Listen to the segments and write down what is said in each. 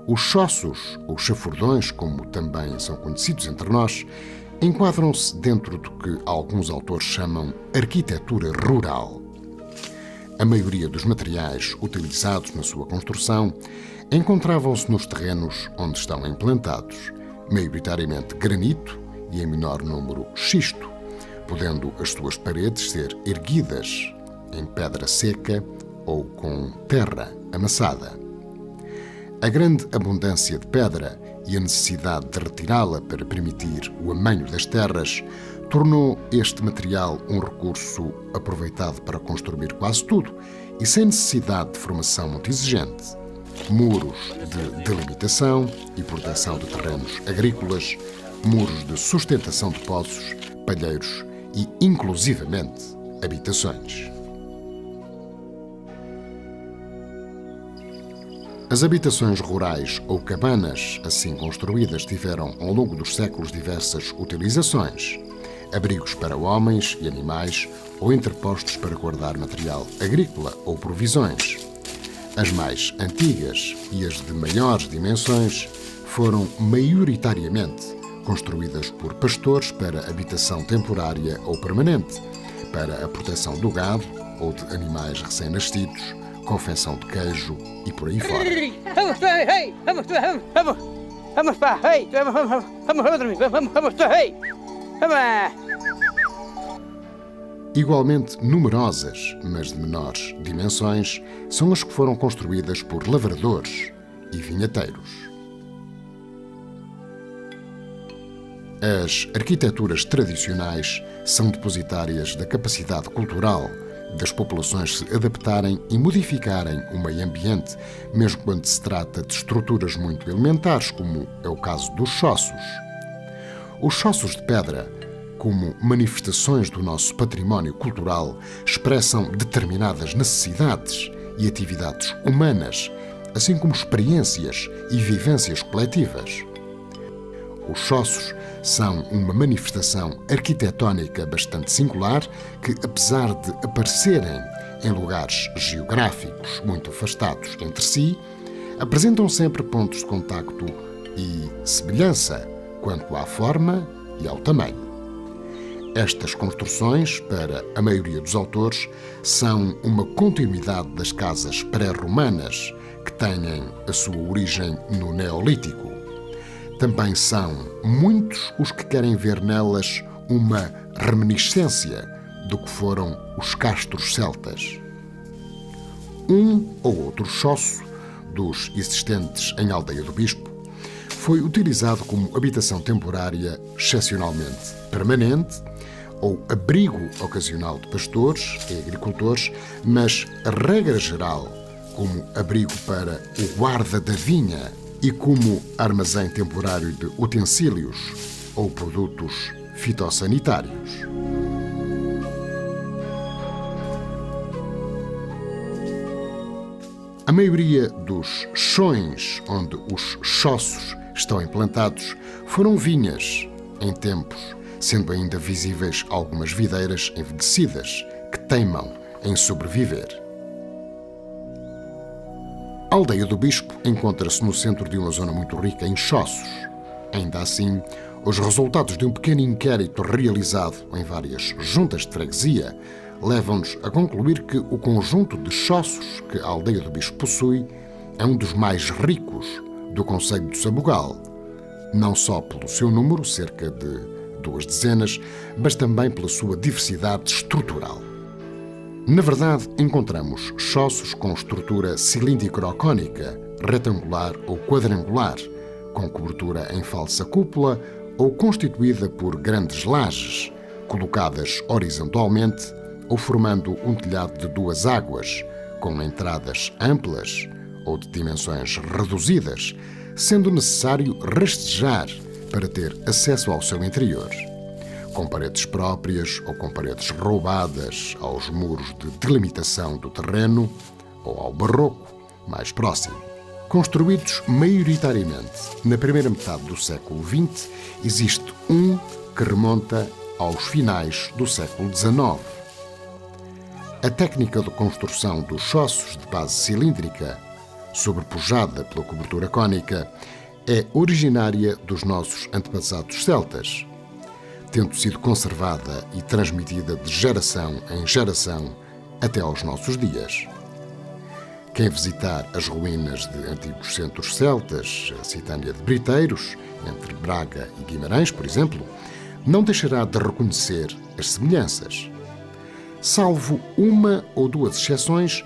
Os chossos, ou chafurdões, como também são conhecidos entre nós, enquadram-se dentro do que alguns autores chamam arquitetura rural. A maioria dos materiais utilizados na sua construção encontravam-se nos terrenos onde estão implantados, maioritariamente granito e, em menor número, xisto, podendo as suas paredes ser erguidas em pedra seca ou com terra amassada. A grande abundância de pedra e a necessidade de retirá-la para permitir o amanho das terras tornou este material um recurso aproveitado para construir quase tudo e sem necessidade de formação muito exigente. Muros de delimitação e proteção de terrenos agrícolas, muros de sustentação de poços, palheiros e, inclusivamente, habitações. As habitações rurais ou cabanas assim construídas tiveram, ao longo dos séculos, diversas utilizações. Abrigos para homens e animais ou entrepostos para guardar material agrícola ou provisões. As mais antigas e as de maiores dimensões foram maioritariamente construídas por pastores para habitação temporária ou permanente, para a proteção do gado ou de animais recém-nascidos, confecção de queijo e por aí fora. Igualmente numerosas, mas de menores dimensões, são as que foram construídas por lavradores e vinhateiros. As arquiteturas tradicionais são depositárias da capacidade cultural das populações se adaptarem e modificarem o meio ambiente, mesmo quando se trata de estruturas muito elementares, como é o caso dos chossos. Os chossos de pedra, como manifestações do nosso património cultural, expressam determinadas necessidades e atividades humanas, assim como experiências e vivências coletivas. Os chossos são uma manifestação arquitetónica bastante singular que, apesar de aparecerem em lugares geográficos muito afastados entre si, apresentam sempre pontos de contacto e semelhança quanto à forma e ao tamanho. Estas construções, para a maioria dos autores, são uma continuidade das casas pré-romanas que têm a sua origem no Neolítico. Também são muitos os que querem ver nelas uma reminiscência do que foram os castros celtas. Um ou outro chosso dos existentes em Aldeia do Bispo foi utilizado como habitação temporária excepcionalmente permanente ou abrigo ocasional de pastores e agricultores, mas a regra geral como abrigo para o guarda da vinha e como armazém temporário de utensílios ou produtos fitossanitários. A maioria dos chões onde os chossos estão implantados foram vinhas em tempos, sendo ainda visíveis algumas videiras envelhecidas que teimam em sobreviver. A Aldeia do Bispo encontra-se no centro de uma zona muito rica em chossos. Ainda assim, os resultados de um pequeno inquérito realizado em várias juntas de freguesia levam-nos a concluir que o conjunto de chossos que a Aldeia do Bispo possui é um dos mais ricos do concelho de Sabugal, não só pelo seu número, cerca de 2 dezenas, mas também pela sua diversidade estrutural. Na verdade, encontramos chossos com estrutura cilíndrico-cónica, retangular ou quadrangular, com cobertura em falsa cúpula ou constituída por grandes lajes, colocadas horizontalmente ou formando um telhado de 2 águas, com entradas amplas ou de dimensões reduzidas, sendo necessário rastejar para ter acesso ao seu interior, com paredes próprias ou com paredes roubadas aos muros de delimitação do terreno ou ao barroco mais próximo. Construídos maioritariamente na primeira metade do século XX, existe um que remonta aos finais do século XIX. A técnica de construção dos chossos de base cilíndrica sobrepujada pela cobertura cônica, é originária dos nossos antepassados celtas, tendo sido conservada e transmitida de geração em geração até aos nossos dias. Quem visitar as ruínas de antigos centros celtas, a Citânia de Briteiros, entre Braga e Guimarães, por exemplo, não deixará de reconhecer as semelhanças. Salvo uma ou duas exceções,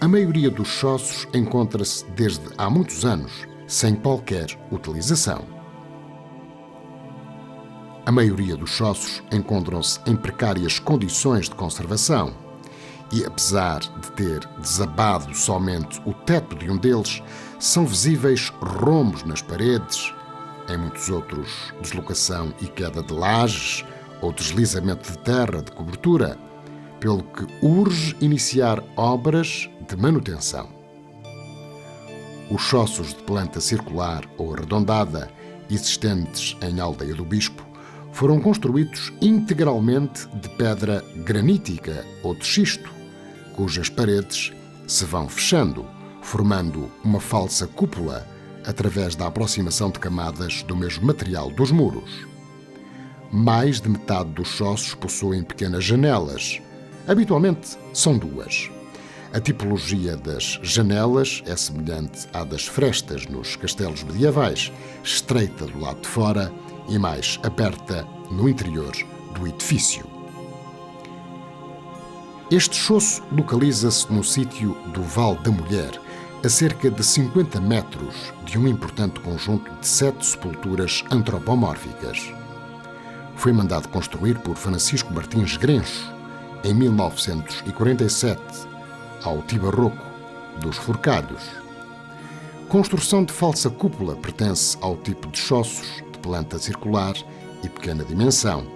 a maioria dos chossos encontra-se desde há muitos anos sem qualquer utilização. A maioria dos chossos encontram-se em precárias condições de conservação e, apesar de ter desabado somente o teto de um deles, são visíveis rombos nas paredes, em muitos outros deslocação e queda de lajes ou deslizamento de terra de cobertura, pelo que urge iniciar obras de manutenção. Os chossos de planta circular ou arredondada, existentes em Aldeia do Bispo, foram construídos integralmente de pedra granítica ou de xisto, cujas paredes se vão fechando, formando uma falsa cúpula através da aproximação de camadas do mesmo material dos muros. Mais de metade dos chossos possuem pequenas janelas. Habitualmente são duas. A tipologia das janelas é semelhante à das frestas nos castelos medievais, estreita do lado de fora e mais aberta no interior do edifício. Este choço localiza-se no sítio do Val da Mulher, a cerca de 50 metros de um importante conjunto de 7 sepulturas antropomórficas. Foi mandado construir por Francisco Martins Grencho em 1947, ao Tibarroco dos Forcalhos. Construção de falsa cúpula pertence ao tipo de chossos de planta circular e pequena dimensão.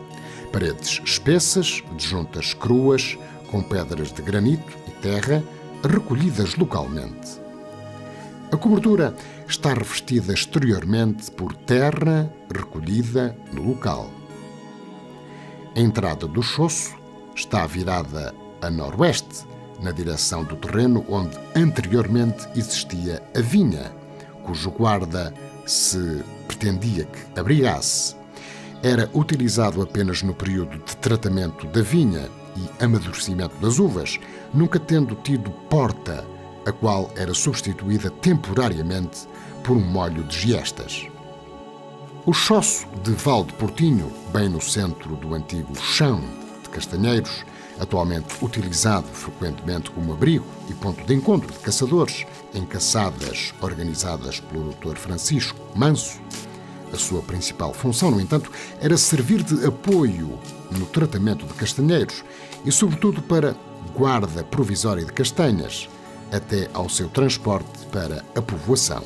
Paredes espessas, de juntas cruas, com pedras de granito e terra, recolhidas localmente. A cobertura está revestida exteriormente por terra recolhida no local. A entrada do choço está virada a noroeste, na direção do terreno onde anteriormente existia a vinha, cujo guarda se pretendia que abrigasse. Era utilizado apenas no período de tratamento da vinha e amadurecimento das uvas, nunca tendo tido porta, a qual era substituída temporariamente por um molho de giestas. O choço de Val de Portinho, bem no centro do antigo chão de Castanheiros, atualmente utilizado frequentemente como abrigo e ponto de encontro de caçadores em caçadas organizadas pelo Dr. Francisco Manso. A sua principal função, no entanto, era servir de apoio no tratamento de castanheiros e, sobretudo, para guarda provisória de castanhas, até ao seu transporte para a povoação.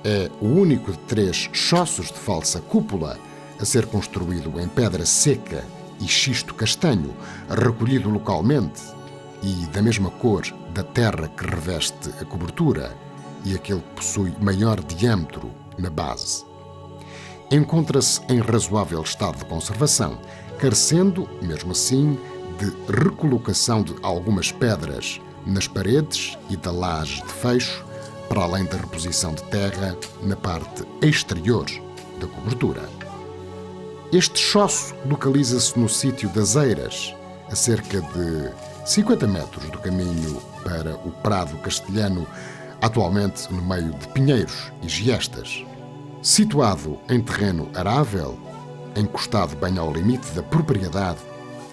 É o único de 3 choços de falsa cúpula a ser construído em pedra seca e xisto castanho, recolhido localmente e da mesma cor da terra que reveste a cobertura e aquele que possui maior diâmetro na base. Encontra-se em razoável estado de conservação, carecendo, mesmo assim, de recolocação de algumas pedras nas paredes e da laje de fecho, para além da reposição de terra na parte exterior da cobertura. Este choço localiza-se no sítio das Eiras, a cerca de 50 metros do caminho para o Prado Castelhano, atualmente no meio de pinheiros e giestas. Situado em terreno arável, encostado bem ao limite da propriedade,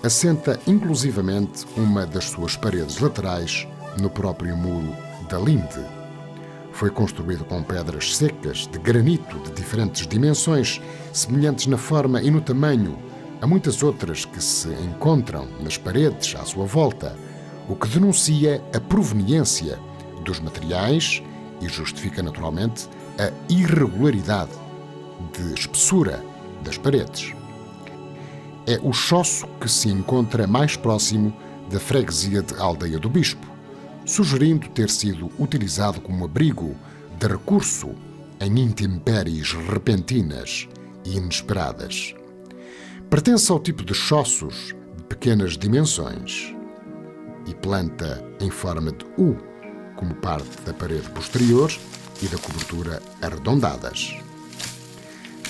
assenta inclusivamente uma das suas paredes laterais no próprio muro da linde. Foi construído com pedras secas de granito de diferentes dimensões, semelhantes na forma e no tamanho a muitas outras que se encontram nas paredes à sua volta, o que denuncia a proveniência dos materiais e justifica naturalmente a irregularidade de espessura das paredes. É o choço que se encontra mais próximo da freguesia de Aldeia do Bispo, sugerindo ter sido utilizado como abrigo de recurso em intempéries repentinas e inesperadas. Pertence ao tipo de choços de pequenas dimensões e planta em forma de U, como parte da parede posterior e da cobertura arredondadas.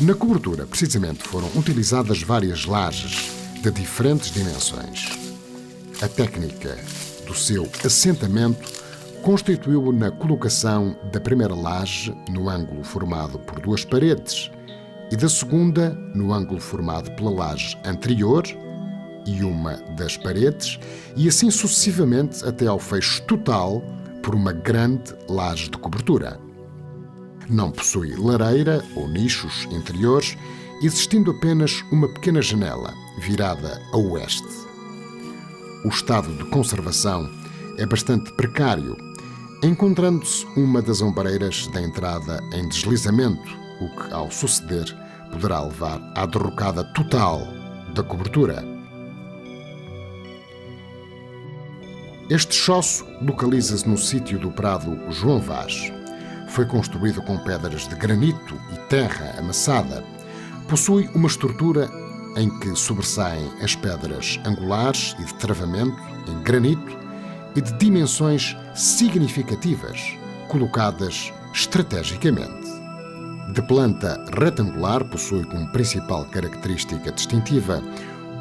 Na cobertura, precisamente, foram utilizadas várias lajes de diferentes dimensões. A técnica do seu assentamento constituiu na colocação da primeira laje no ângulo formado por duas paredes e da segunda no ângulo formado pela laje anterior e uma das paredes, e assim sucessivamente até ao fecho total por uma grande laje de cobertura. Não possui lareira ou nichos interiores, existindo apenas uma pequena janela virada a oeste. O estado de conservação é bastante precário, encontrando-se uma das ombreiras da entrada em deslizamento, o que, ao suceder, poderá levar à derrocada total da cobertura. Este choço localiza-se no sítio do Prado João Vaz. Foi construído com pedras de granito e terra amassada. Possui uma estrutura em que sobressaem as pedras angulares e de travamento em granito e de dimensões significativas, colocadas estrategicamente. De planta retangular, possui como principal característica distintiva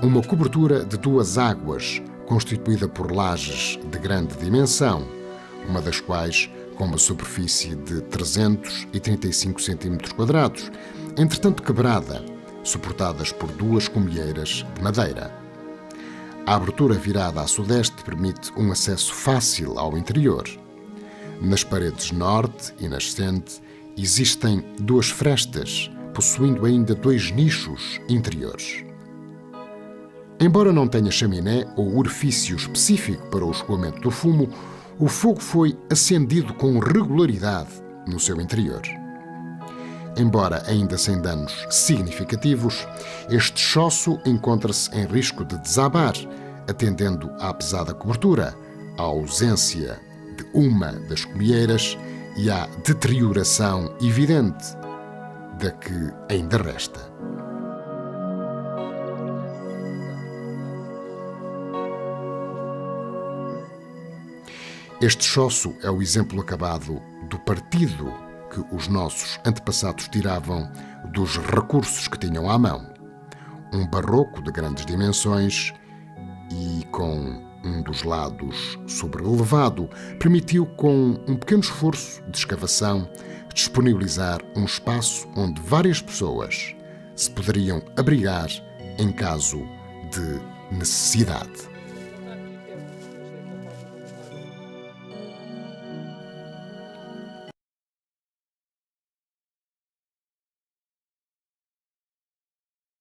uma cobertura de duas águas, constituída por lajes de grande dimensão, uma das quais com uma superfície de 335 cm², entretanto quebrada, suportadas por duas cumeeiras de madeira. A abertura virada a sudeste permite um acesso fácil ao interior. Nas paredes norte e nascente existem duas frestas, possuindo ainda dois nichos interiores. Embora não tenha chaminé ou orifício específico para o escoamento do fumo, o fogo foi acendido com regularidade no seu interior. Embora ainda sem danos significativos, este choço encontra-se em risco de desabar, atendendo à pesada cobertura, à ausência de uma das cumeeiras e à deterioração evidente da que ainda resta. Este choço é o exemplo acabado do partido que os nossos antepassados tiravam dos recursos que tinham à mão. Um barroco de grandes dimensões e com um dos lados sobrelevado, permitiu, com um pequeno esforço de escavação, disponibilizar um espaço onde várias pessoas se poderiam abrigar em caso de necessidade.